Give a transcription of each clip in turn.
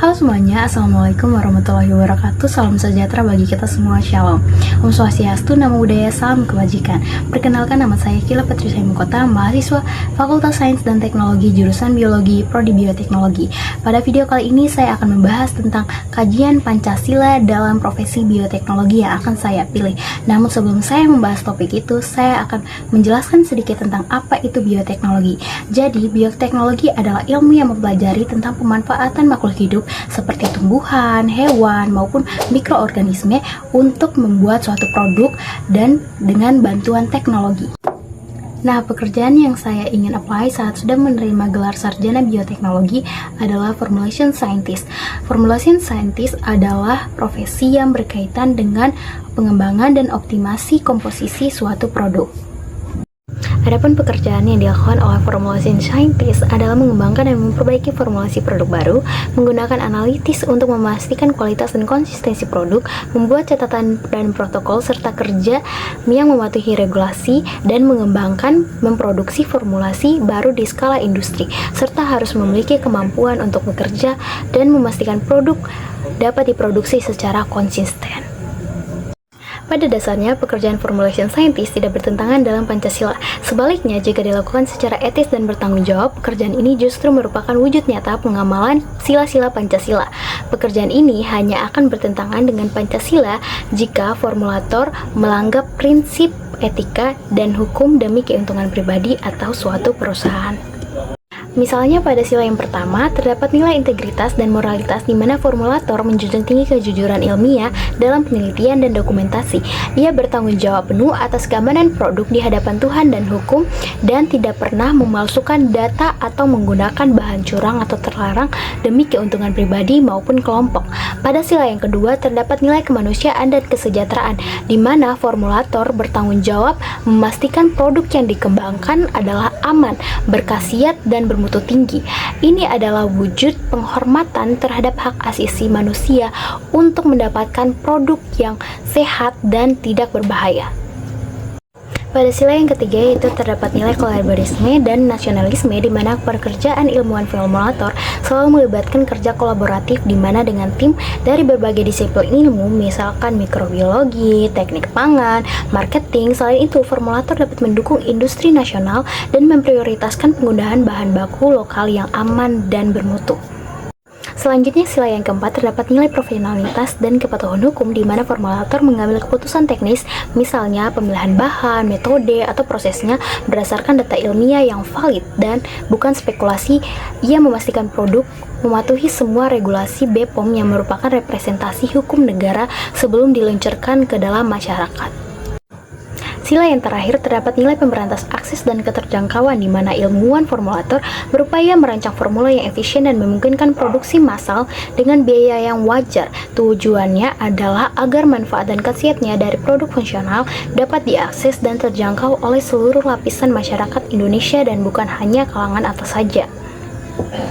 Halo semuanya, Assalamualaikum warahmatullahi wabarakatuh. Salam sejahtera bagi kita semua, Shalom. Om Swastiastu, Namo Buddhaya, salam kebajikan. Perkenalkan, nama saya Kila Patricia Mukota, mahasiswa Fakultas Sains dan Teknologi jurusan Biologi, Prodi Bioteknologi. Pada video kali ini saya akan membahas tentang kajian Pancasila dalam profesi bioteknologi yang akan saya pilih. Namun sebelum saya membahas topik itu, saya akan menjelaskan sedikit tentang apa itu bioteknologi. Jadi, bioteknologi adalah ilmu yang mempelajari tentang pemanfaatan makhluk hidup seperti tumbuhan, hewan, maupun mikroorganisme untuk membuat suatu produk dan dengan bantuan teknologi. Nah, pekerjaan yang saya ingin apply saat sudah menerima gelar sarjana bioteknologi adalah formulation scientist. Formulation scientist adalah profesi yang berkaitan dengan pengembangan dan optimasi komposisi suatu produk. Adapun pekerjaan yang dilakukan oleh formulation scientist adalah mengembangkan dan memperbaiki formulasi produk baru, menggunakan analitis untuk memastikan kualitas dan konsistensi produk, membuat catatan dan protokol, serta kerja yang mematuhi regulasi, dan mengembangkan memproduksi formulasi baru di skala industri, serta harus memiliki kemampuan untuk bekerja dan memastikan produk dapat diproduksi secara konsisten. Pada dasarnya, pekerjaan formulation scientist tidak bertentangan dalam Pancasila. Sebaliknya, jika dilakukan secara etis dan bertanggung jawab, pekerjaan ini justru merupakan wujud nyata pengamalan sila-sila Pancasila. Pekerjaan ini hanya akan bertentangan dengan Pancasila jika formulator melanggar prinsip etika dan hukum demi keuntungan pribadi atau suatu perusahaan. Misalnya pada sila yang pertama, terdapat nilai integritas dan moralitas di mana formulator menjunjung tinggi kejujuran ilmiah dalam penelitian dan dokumentasi. Ia bertanggung jawab penuh atas keamanan produk di hadapan Tuhan dan hukum dan tidak pernah memalsukan data atau menggunakan bahan curang atau terlarang demi keuntungan pribadi maupun kelompok. Pada sila yang kedua, terdapat nilai kemanusiaan dan kesejahteraan di mana formulator bertanggung jawab memastikan produk yang dikembangkan adalah aman, berkhasiat, dan bermutu tinggi. Ini adalah wujud penghormatan terhadap hak asasi manusia untuk mendapatkan produk yang sehat dan tidak berbahaya. Pada sila yang ketiga yaitu terdapat nilai kolaboratisme dan nasionalisme di mana pekerjaan ilmuwan formulator selalu melibatkan kerja kolaboratif di mana dengan tim dari berbagai disiplin ilmu, misalkan mikrobiologi, teknik pangan, marketing. Selain itu, formulator dapat mendukung industri nasional dan memprioritaskan penggunaan bahan baku lokal yang aman dan bermutu. Selanjutnya, sila yang keempat terdapat nilai profesionalitas dan kepatuhan hukum di mana formulator mengambil keputusan teknis, misalnya pemilihan bahan, metode, atau prosesnya berdasarkan data ilmiah yang valid dan bukan spekulasi. Ia memastikan produk mematuhi semua regulasi BPOM yang merupakan representasi hukum negara sebelum diluncurkan ke dalam masyarakat. Sila yang terakhir terdapat nilai pemberantas akses dan keterjangkauan di mana ilmuwan formulator berupaya merancang formula yang efisien dan memungkinkan produksi massal dengan biaya yang wajar. Tujuannya adalah agar manfaat dan khasiatnya dari produk fungsional dapat diakses dan terjangkau oleh seluruh lapisan masyarakat Indonesia dan bukan hanya kalangan atas saja.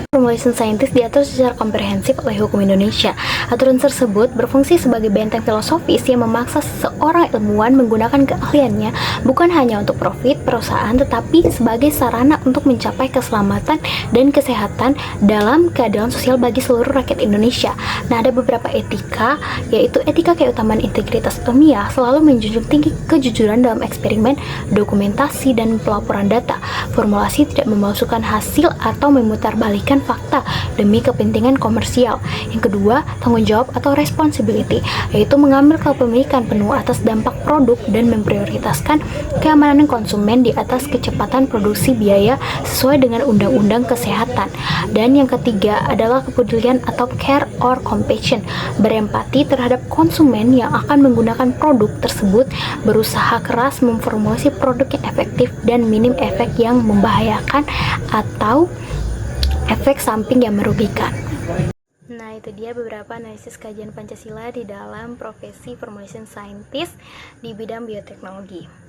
Formulation scientist diatur secara komprehensif oleh hukum Indonesia. Aturan tersebut berfungsi sebagai benteng filosofis yang memaksa seorang ilmuwan menggunakan keahliannya bukan hanya untuk profit perusahaan tetapi sebagai sarana untuk mencapai keselamatan dan kesehatan dalam keadilan sosial bagi seluruh rakyat Indonesia. Nah, ada beberapa etika, yaitu etika keutamaan integritas ilmiah, selalu menjunjung tinggi kejujuran dalam eksperimen, dokumentasi, dan pelaporan data. Formulasi tidak memalsukan hasil atau memutarbalikkan fakta demi kepentingan komersial. Yang kedua, tanggung jawab atau responsibility, yaitu mengambil kepemilikan penuh atas dampak produk dan memprioritaskan keamanan konsumen di atas kecepatan produksi biaya sesuai dengan undang-undang kesehatan. Dan yang ketiga adalah kepedulian atau care or compassion, berempati terhadap konsumen yang akan menggunakan produk tersebut, berusaha keras memformulasi produk yang efektif dan minim efek yang membahayakan atau efek samping yang merugikan. Nah, itu dia beberapa analisis kajian Pancasila di dalam profesi formulation scientist di bidang bioteknologi.